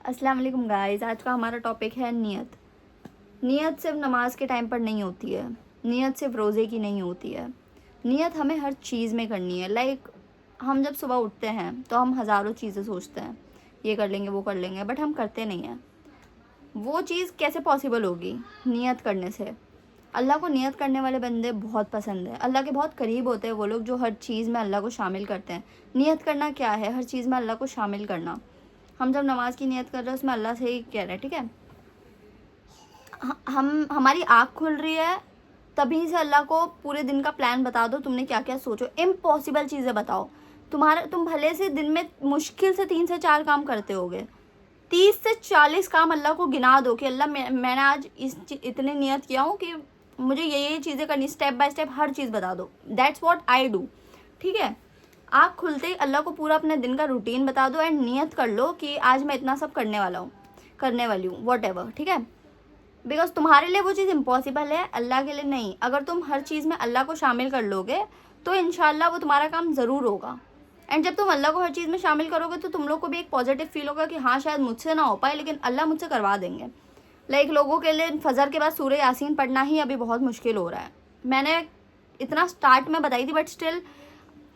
अस्सलाम वालेकुम गाइस। आज का हमारा टॉपिक है नियत। नियत सिर्फ नमाज के टाइम पर नहीं होती है, नियत सिर्फ रोज़े की नहीं होती है। नियत हमें हर चीज़ में करनी है। हम जब सुबह उठते हैं तो हम हज़ारों चीज़ें सोचते हैं, ये कर लेंगे वो कर लेंगे, बट हम करते नहीं हैं। वो चीज़ कैसे पॉसिबल होगी? नियत करने से। अल्लाह को नियत करने वाले बंदे बहुत पसंद है। अल्लाह के बहुत करीब होते हैं वो लोग जो हर चीज़ में अल्लाह को शामिल करते हैं। नियत करना क्या है? हर चीज़ में अल्लाह को शामिल करना। हम जब नमाज की नियत कर रहे हैं उसमें अल्लाह से ही कह रहे हैं, ठीक है। हमारी आँख खुल रही है तभी से अल्लाह को पूरे दिन का प्लान बता दो, तुमने क्या क्या सोचो। इम्पॉसिबल चीज़ें बताओ। तुम भले से दिन में मुश्किल से 3 से 4 काम करते होगे, 30 से 40 काम अल्लाह को गिना दो कि अल्लाह मैंने आज इतने नियत किया हूँ कि मुझे ये चीज़ें करनी। स्टेप बाय स्टेप हर चीज़ बता दो। दैट्स व्हाट आई डू, ठीक है। आँख खुलते ही अल्लाह को पूरा अपने दिन का रूटीन बता दो एंड नियत कर लो कि आज मैं इतना सब करने वाली हूँ, वॉट एवर, ठीक है। बिकॉज तुम्हारे लिए वो चीज़ इम्पॉसिबल है, अल्लाह के लिए नहीं। अगर तुम हर चीज़ में अल्लाह को शामिल कर लोगे तो इंशाल्लाह वो तुम्हारा काम ज़रूर होगा। एंड जब तुम अल्लाह को हर चीज़ में शामिल करोगे तो तुम लोग को भी एक पॉजिटिव फील होगा कि हाँ शायद मुझसे ना हो पाए लेकिन अल्लाह मुझसे करवा देंगे। लोगों के लिए फजर के बाद सूरह यासीन पढ़ना ही अभी बहुत मुश्किल हो रहा है। मैंने इतना स्टार्ट में बताई थी, बट स्टिल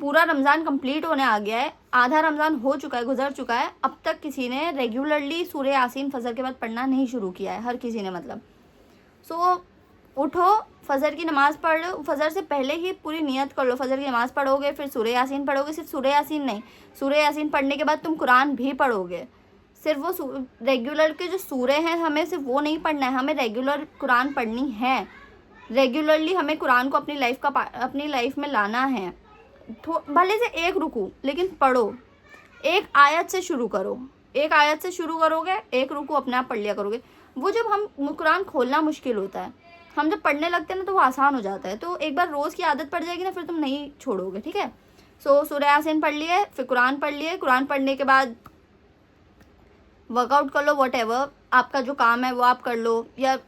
पूरा रमज़ान कंप्लीट होने आ गया है, आधा रमज़ान हो चुका है, गुजर चुका है, अब तक किसी ने रेगुलरली सूरह यासीन फजर के बाद पढ़ना नहीं शुरू किया है, हर किसी ने मतलब। सो उठो, फजर की नमाज़ पढ़ लो, फजर से पहले ही पूरी नियत कर लो, फजर की नमाज़ पढ़ोगे फिर सूरह यासीन पढ़ोगे। सिर्फ सूरह यासीन नहीं, सूरह यासीन पढ़ने के बाद तुम कुरान भी पढ़ोगे। सिर्फ वो रेगुलर के जो सूरह हैं हमें सिर्फ वो नहीं पढ़ना है, हमें रेगुलर कुरान पढ़नी है। रेगुलरली हमें कुरान को अपनी लाइफ में लाना है। भले से एक रुकू लेकिन पढ़ो। एक आयत से शुरू करो, एक आयत से शुरू करोगे, एक रुकू अपने आप पढ़ लिया करोगे। वो जब हम कुरान खोलना मुश्किल होता है, हम जब पढ़ने लगते हैं ना तो वो आसान हो जाता है। तो एक बार रोज़ की आदत पड़ जाएगी ना फिर तुम नहीं छोड़ोगे, ठीक है। सो सूरह यासीन पढ़ लिए, फिर कुरान पढ़ लिए। कुरान पढ़ने के बाद वर्कआउट कर लो, वॉट एवर आपका जो काम है वो आप कर लो, या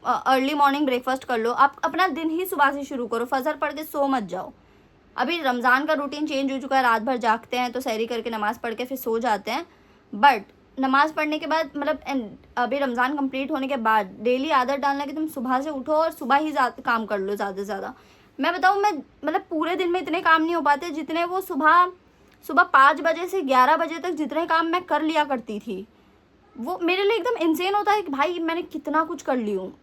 अर्ली मॉर्निंग ब्रेकफास्ट कर लो। आप अपना दिन ही सुबह से शुरू करो, फजर पढ़ के सो मत जाओ। अभी रमज़ान का रूटीन चेंज हो चुका है, रात भर जागते हैं तो सहरी करके नमाज़ पढ़ के फिर सो जाते हैं। बट नमाज़ पढ़ने के बाद अभी रमज़ान कंप्लीट होने के बाद डेली आदत डालना कि तुम सुबह से उठो और सुबह ही काम कर लो ज़्यादा से ज़्यादा। मैं बताऊँ, मैं पूरे दिन में इतने काम नहीं हो पाते जितने वो सुबह 5 बजे से 11 बजे तक जितने काम मैं कर लिया करती थी, वो मेरे लिए एकदम इंसेन होता है कि भाई मैंने कितना कुछ कर ली हूँ।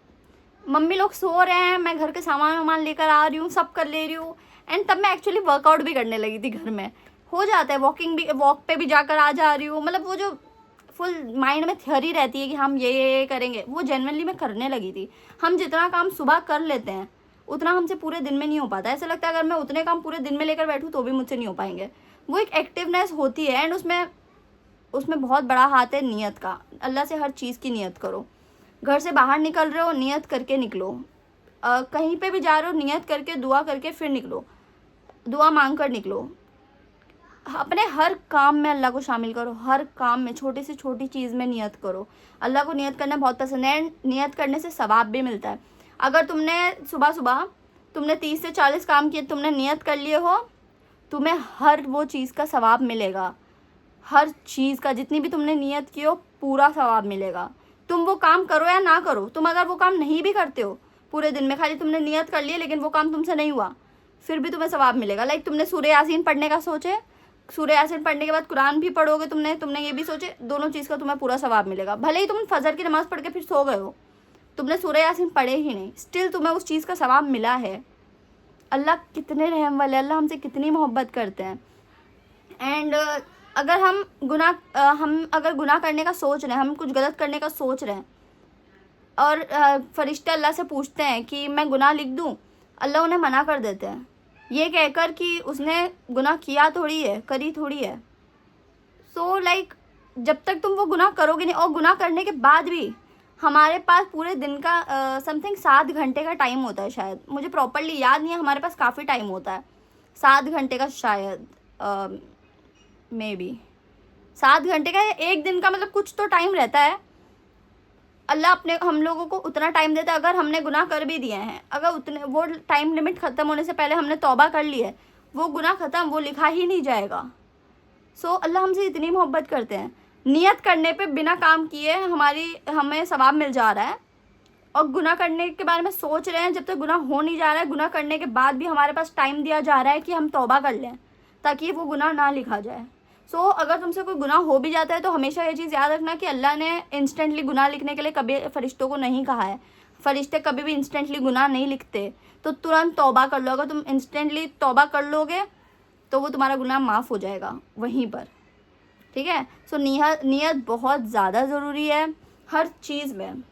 मम्मी लोग सो रहे हैं, मैं घर के सामान लेकर आ रही हूँ, सब कर ले रही हूँ। एंड तब मैं एक्चुअली वर्कआउट भी करने लगी थी घर में, हो जाता है। वॉक पे भी जाकर आ जा रही हूँ। मतलब वो जो फुल माइंड में थ्योरी रहती है कि हम ये करेंगे, वो जेन्युइनली मैं करने लगी थी। हम जितना काम सुबह कर लेते हैं उतना हमसे पूरे दिन में नहीं हो पाता। ऐसा लगता है अगर मैं उतने काम पूरे दिन में लेकर बैठूँ तो भी मुझसे नहीं हो पाएंगे। वो एक एक्टिवनेस होती है एंड उसमें बहुत बड़ा हाथ है नियत का। अल्लाह से हर चीज़ की नियत करो। घर से बाहर निकल रहे हो, नियत करके निकलो। कहीं पे भी जा रहे हो, नियत करके दुआ करके फिर निकलो, दुआ मांग कर निकलो। अपने हर काम में अल्लाह को शामिल करो, हर काम में, छोटी से छोटी चीज़ में नियत करो। अल्लाह को नियत करना बहुत पसंद है एंड नियत करने से सवाब भी मिलता है। अगर तुमने 30 से 40 काम किए, तुमने नियत कर लिए हो, तुम्हें हर वो चीज़ का सवाब मिलेगा। हर चीज़ का, जितनी भी तुमने नियत की हो पूरा सवाब मिलेगा। तुम वो काम करो या ना करो, तुम अगर वो काम नहीं भी करते हो पूरे दिन में, खाली तुमने नियत कर लिया लेकिन वो काम तुमसे नहीं हुआ, फिर भी तुम्हें सवाब मिलेगा। तुमने सूरह यासीन पढ़ने का सोचे, सूरह यासीन पढ़ने के बाद कुरान भी पढ़ोगे, तुमने ये भी सोचे, दोनों चीज़ का तुम्हें पूरा सवाब मिलेगा। भले ही तुम फजर की नमाज़ पढ़ के फिर सो गए हो, तुमने सूरह यासीन पढ़े ही नहीं, स्टिल तुम्हें उस चीज़ का सवाब मिला है। अल्लाह कितने रहम वाले, अल्लाह हमसे कितनी मोहब्बत करते हैं। एंड हम अगर गुनाह करने का सोच रहे हैं, हम कुछ गलत करने का सोच रहे हैं और फरिश्ते अल्लाह से पूछते हैं कि मैं गुनाह लिख दूं, अल्लाह उन्हें मना कर देते हैं ये कहकर कि उसने गुनाह किया थोड़ी है, करी थोड़ी है। सो जब तक तुम वो गुनाह करोगे नहीं, और गुनाह करने के बाद भी हमारे पास पूरे दिन का समथिंग 7 घंटे का टाइम होता है, शायद मुझे प्रॉपरली याद नहीं है, हमारे पास काफ़ी टाइम होता है 7 घंटे का, शायद मे बी 7 घंटे का या 1 दिन का, मतलब कुछ तो टाइम रहता है। अल्लाह हम लोगों को उतना टाइम देता है। अगर हमने गुनाह कर भी दिए हैं, अगर वो टाइम लिमिट ख़त्म होने से पहले हमने तौबा कर ली है, वो गुनाह ख़त्म, वो लिखा ही नहीं जाएगा। सो अल्लाह हमसे इतनी मोहब्बत करते हैं। नियत करने पे बिना काम किए हमें सवाब मिल जा रहा है, और गुनाह करने के बारे में सोच रहे हैं जब तक गुनाह हो नहीं जा रहा है। गुनाह करने के बाद भी हमारे पास टाइम दिया जा रहा है कि हम तौबा कर लें ताकि वो गुनाह ना लिखा जाए। सो अगर तुमसे कोई गुनाह हो भी जाता है तो हमेशा ये चीज़ याद रखना कि अल्लाह ने इंस्टेंटली गुनाह लिखने के लिए कभी फरिश्तों को नहीं कहा है। फरिश्ते कभी भी इंस्टेंटली गुनाह नहीं लिखते, तो तुरंत तौबा कर लो। अगर तुम इंस्टेंटली तौबा कर लोगे तो वो तुम्हारा गुनाह माफ़ हो जाएगा वहीं पर, ठीक है। सो नियत बहुत ज़्यादा ज़रूरी है हर चीज़ में।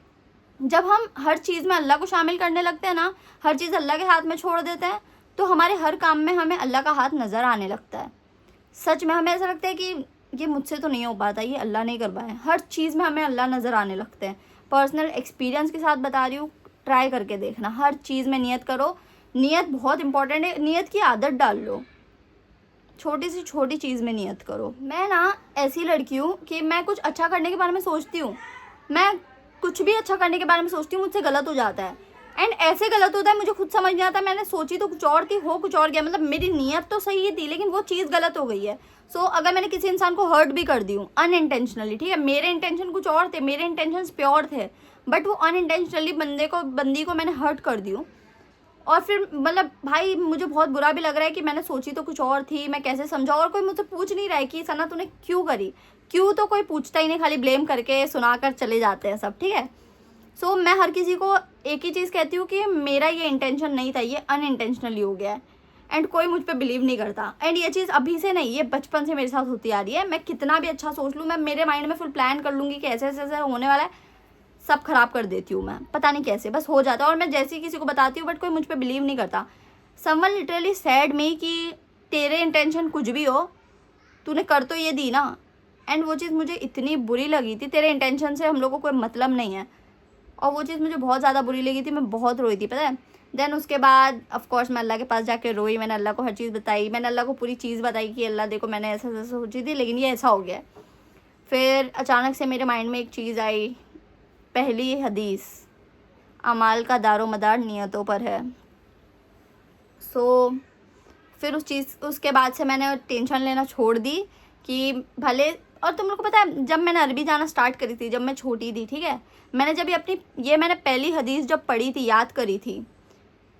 जब हम हर चीज़ में अल्लाह को शामिल करने लगते हैं ना, हर चीज़ अल्लाह के हाथ में छोड़ देते हैं, तो हमारे हर काम में हमें अल्लाह का हाथ नज़र आने लगता है। सच में हमें ऐसा लगता है कि ये मुझसे तो नहीं हो पाता, ये अल्लाह नहीं कर पाए। हर चीज़ में हमें अल्लाह नज़र आने लगते हैं। पर्सनल एक्सपीरियंस के साथ बता रही हूँ, ट्राई करके देखना। हर चीज़ में नियत करो, नियत बहुत इंपॉर्टेंट है। नियत की आदत डाल लो, छोटी सी छोटी चीज़ में नियत करो। मैं ना ऐसी लड़की हूँ कि मैं कुछ अच्छा करने के बारे में सोचती हूँ, मैं कुछ भी अच्छा करने के बारे में सोचती हूँ, मुझसे गलत हो जाता है। एंड ऐसे गलत होता है मुझे खुद समझ नहीं आता, मैंने सोची तो कुछ और थी, हो कुछ और गया। मतलब मेरी नियत तो सही थी लेकिन वो चीज़ गलत हो गई है। सो अगर मैंने किसी इंसान को हर्ट भी कर दी हूँ अनइंटेंशनली, ठीक है, मेरे इंटेंशन कुछ और थे, मेरे इंटेंशंस प्योर थे, बट वो अनइंटेंशनली बंदी को मैंने हर्ट कर दी हूँ, और फिर मतलब भाई मुझे बहुत बुरा भी लग रहा है कि मैंने सोची तो कुछ और थी, मैं कैसे समझाऊँ। और कोई मुझसे पूछ नहीं रहा है कि सना तूने क्यों करी, क्यों, तो कोई पूछता ही नहीं, खाली ब्लेम करके सुनाकर चले जाते हैं सब, ठीक है। सो मैं हर किसी को एक ही चीज़ कहती हूँ कि मेरा ये इंटेंशन नहीं था, ये अनइंटेंशनली हो गया है। एंड कोई मुझ पर बिलीव नहीं करता। एंड ये चीज़ अभी से नहीं, ये बचपन से मेरे साथ होती आ रही है। मैं कितना भी अच्छा सोच लूँ, मैं मेरे माइंड में फुल प्लान कर लूँगी कि ऐसे ऐसे ऐसे होने वाला है, सब खराब कर देती हूँ मैं, पता नहीं कैसे, बस हो जाता है। और मैं जैसे ही किसी को बताती हूँ बट कोई मुझ पर बिलीव नहीं करता। समवन लिटरली सैड मी कि तेरे इंटेंशन कुछ भी हो, तूने कर तो ये दी ना। एंड वो चीज़ मुझे इतनी बुरी लगी थी, तेरे इंटेंशन से हम लोग को कोई मतलब नहीं है, और वो चीज़ मुझे बहुत ज़्यादा बुरी लगी थी, मैं बहुत रोई थी, पता है। देन उसके बाद ऑफ कोर्स मैं अल्लाह के पास जाके रोई, मैंने अल्लाह को हर चीज़ बताई, मैंने अल्लाह को पूरी चीज़ बताई कि अल्लाह देखो मैंने ऐसा ऐसा सोची थी लेकिन ये ऐसा हो गया। फिर अचानक से मेरे माइंड में एक चीज़ आई, पहली हदीस, अमाल का दारो मदार नियतों पर है। सो फिर उसके बाद से मैंने टेंशन लेना छोड़ दी कि भले। और तुम लोग को पता है जब मैंने अरबी जाना स्टार्ट करी थी, जब मैं छोटी थी, ठीक है, मैंने जब मैंने पहली हदीस जब पढ़ी थी, याद करी थी,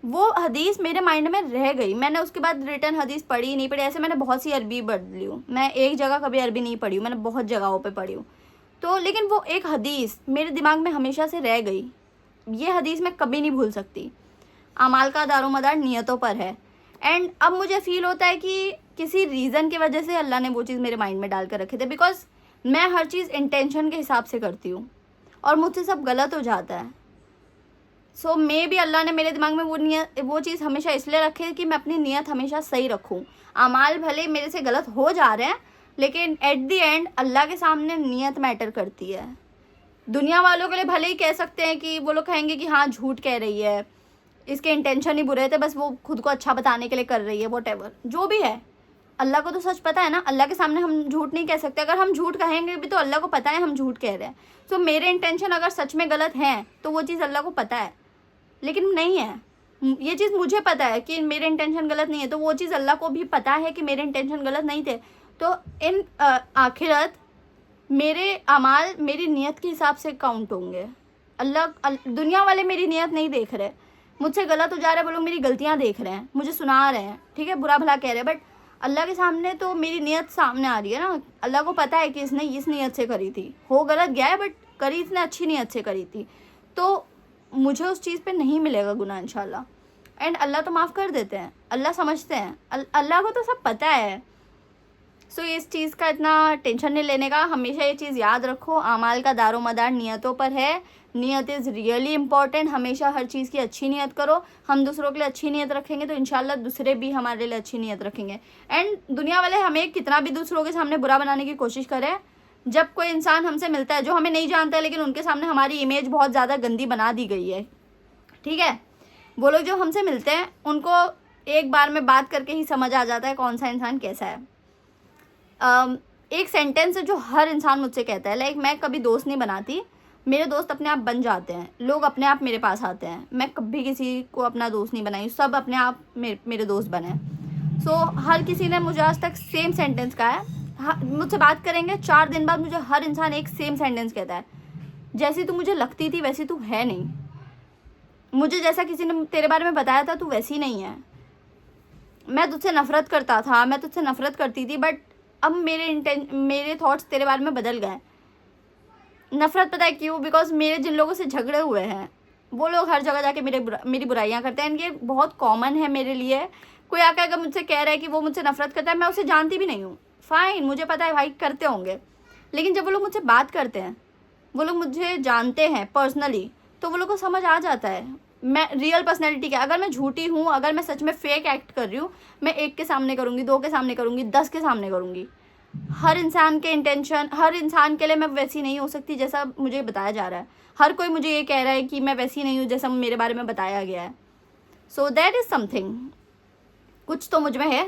वो हदीस मेरे माइंड में रह गई। मैंने उसके बाद रिटर्न हदीस पढ़ी नहीं पढ़ी, ऐसे मैंने बहुत सी अरबी बदली हूँ, मैं एक जगह कभी अरबी नहीं पढ़ी हूँ, मैंने बहुत जगहों पे पढ़ी हूँ। तो लेकिन वो एक हदीस मेरे दिमाग में हमेशा से रह गई, ये हदीस मैं कभी नहीं भूल सकती। अमाल का दारोमदार नियतों पर है। एंड अब मुझे फील होता है कि किसी रीज़न की वजह से अल्लाह ने वो चीज़ मेरे माइंड में डाल कर रखे थे, बिकॉज मैं हर चीज़ इंटेंशन के हिसाब से करती हूँ और मुझसे सब गलत हो जाता है। सो मे भी अल्लाह ने मेरे दिमाग में वो चीज़ हमेशा इसलिए रखी है कि मैं अपनी नीयत हमेशा सही रखूँ। अमाल भले मेरे से गलत हो जा रहे हैं लेकिन एट दी एंड अल्लाह के सामने नीयत मैटर करती है। दुनिया वालों के लिए भले ही कह सकते हैं कि वो लोग कहेंगे कि हाँ झूठ कह रही है, इसके इंटेंशन ही बुरे थे, बस वो खुद को अच्छा बताने के लिए कर रही है, वॉटेवर जो भी है। अल्लाह को तो सच पता है ना, अल्लाह के सामने हम झूठ नहीं कह सकते। अगर हम झूठ कहेंगे भी तो अल्लाह को पता है हम झूठ कह रहे हैं। सो मेरे इंटेंशन अगर सच में गलत हैं तो वो चीज़ अल्लाह को पता है, लेकिन नहीं है। ये चीज़ मुझे पता है कि मेरे इंटेंशन गलत नहीं है, तो वो चीज़ अल्लाह को भी पता है कि मेरे इंटेंशन गलत नहीं थे। तो इन आखिरत मेरे अमाल मेरी नीयत के हिसाब से काउंट होंगे। दुनिया वाले मेरी नीयत नहीं देख रहे, मुझसे गलत हो जा रहा है, वो लोग मेरी गलतियाँ देख रहे हैं, मुझे सुना रहे हैं, ठीक है, बुरा भला कह रहे हैं, बट अल्लाह के सामने तो मेरी नीयत सामने आ रही है ना। अल्लाह को पता है कि इसने इस नीयत से करी थी, हो गलत गया है बट करी इसने अच्छी नीयत से करी थी, तो मुझे उस चीज़ पे नहीं मिलेगा गुनाह इंशाल्लाह। एंड अल्लाह तो माफ़ कर देते हैं, अल्लाह समझते हैं, अल्लाह को तो सब पता है। सो इस चीज़ का इतना टेंशन नहीं लेने का, हमेशा ये चीज़ याद रखो, अमाल का दारो मदार नियतों पर है। नियत इज़ रियली इंपॉर्टेंट, हमेशा हर चीज़ की अच्छी नियत करो। हम दूसरों के लिए अच्छी नियत रखेंगे तो इंशाल्लाह दूसरे भी हमारे लिए अच्छी नियत रखेंगे। एंड दुनिया वाले हमें कितना भी दूसरों के सामने बुरा बनाने की कोशिश करें, जब कोई इंसान हमसे मिलता है जो हमें नहीं जानता है लेकिन उनके सामने हमारी इमेज बहुत ज़्यादा गंदी बना दी गई है, ठीक है, वो लोग जो हमसे मिलते हैं उनको एक बार में बात करके ही समझ आ जाता है कौन सा इंसान कैसा है। एक सेंटेंस है जो हर इंसान मुझसे कहता है, लाइक मैं कभी दोस्त नहीं बनाती, मेरे दोस्त अपने आप बन जाते हैं, लोग अपने आप मेरे पास आते हैं, मैं कभी किसी को अपना दोस्त नहीं बनाई, सब अपने आप मेरे दोस्त बने। सो हर किसी ने मुझे आज तक सेम सेंटेंस कहा है, हाँ, मुझसे बात करेंगे 4 दिन बाद मुझे हर इंसान एक सेम सेंटेंस कहता है, जैसी तू मुझे लगती थी वैसी तू है नहीं, मुझे जैसा किसी ने तेरे बारे में बताया था तू वैसी नहीं है, मैं तुझसे नफ़रत करता था, मैं तुझसे नफ़रत करती थी, बट अब मेरे थॉट्स तेरे बारे में बदल गए। नफ़रत पता है क्यों? बिकॉज मेरे जिन लोगों से झगड़े हुए हैं वो लोग हर जगह जाके मेरी बुराइयां करते हैं। ये बहुत कॉमन है मेरे लिए। कोई आकर अगर मुझसे कह रहा है कि वो मुझसे नफ़रत करता है, मैं उसे जानती भी नहीं हूँ, फ़ाइन, मुझे पता है भाई करते होंगे, लेकिन जब वो लोग मुझसे बात करते हैं, वो लोग मुझे जानते हैं पर्सनली, तो वो लोग को समझ आ जाता है मैं रियल पर्सनैलिटी क्या। अगर मैं झूठी हूँ, अगर मैं सच में फेक एक्ट कर रही हूँ, मैं 1 के सामने करूँगी, 2 के सामने करूँगी, 10 के सामने करूँगी। हर इंसान के इंटेंशन, हर इंसान के लिए मैं वैसी नहीं हो सकती जैसा मुझे बताया जा रहा है। हर कोई मुझे ये कह रहा है कि मैं वैसी नहीं हूँ जैसा मेरे बारे में बताया गया है। सो दैट इज़ समथिंग, कुछ तो मुझ में है,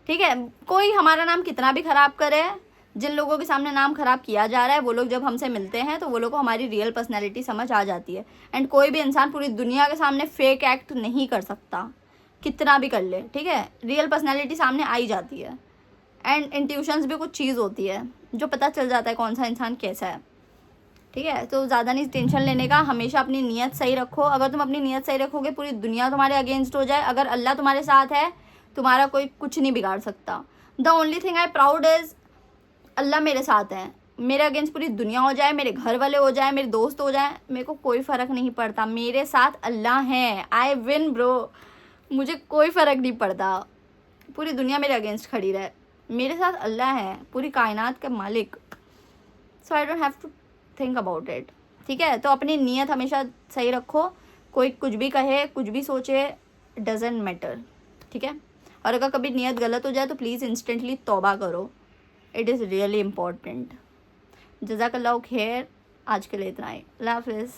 ठीक है। कोई हमारा नाम कितना भी ख़राब करे, जिन लोगों के सामने नाम ख़राब किया जा रहा है वो लोग जब हमसे मिलते हैं तो वो लोग को हमारी रियल पर्सनैलिटी समझ आ जाती है। एंड कोई भी इंसान पूरी दुनिया के सामने फेक एक्ट नहीं कर सकता, कितना भी कर ले, ठीक है। रियल पर्सनैलिटी सामने आ ही जाती है। एंड इंट्यूशंस भी कुछ चीज़ होती है जो पता चल जाता है कौन सा इंसान कैसा है, ठीक है। तो ज़्यादा नहीं टेंशन लेने का, हमेशा अपनी नीयत सही रखो। अगर तुम अपनी नीयत सही रखोगे पूरी दुनिया तुम्हारे अगेंस्ट हो जाए, अगर अल्लाह तुम्हारे साथ है तुम्हारा कोई कुछ नहीं बिगाड़ सकता। The only thing I proud is Allah मेरे साथ है। मेरे अगेंस्ट पूरी दुनिया हो जाए, मेरे घर वाले हो जाए, मेरे दोस्त हो जाए, मेरे को कोई फ़र्क नहीं पड़ता, मेरे साथ अल्लाह है। आई विन ब्रो, मुझे कोई फ़र्क नहीं पड़ता पूरी दुनिया मेरे अगेंस्ट खड़ी रहे, मेरे साथ अल्लाह है, पूरी कायनात का मालिक। So I don't have to think about it, ठीक है। तो अपनी नीयत हमेशा सही रखो, कोई कुछ भी कहे, कुछ भी सोचे, डजेंट मैटर, ठीक है। और अगर कभी नीयत गलत हो जाए तो प्लीज़ इंस्टेंटली तौबा करो, इट इज़ रियली इम्पॉर्टेंट। जज़ाकल्लाहु खैर, आज के लिए इतना ही, अल्लाह हाफ़िज़।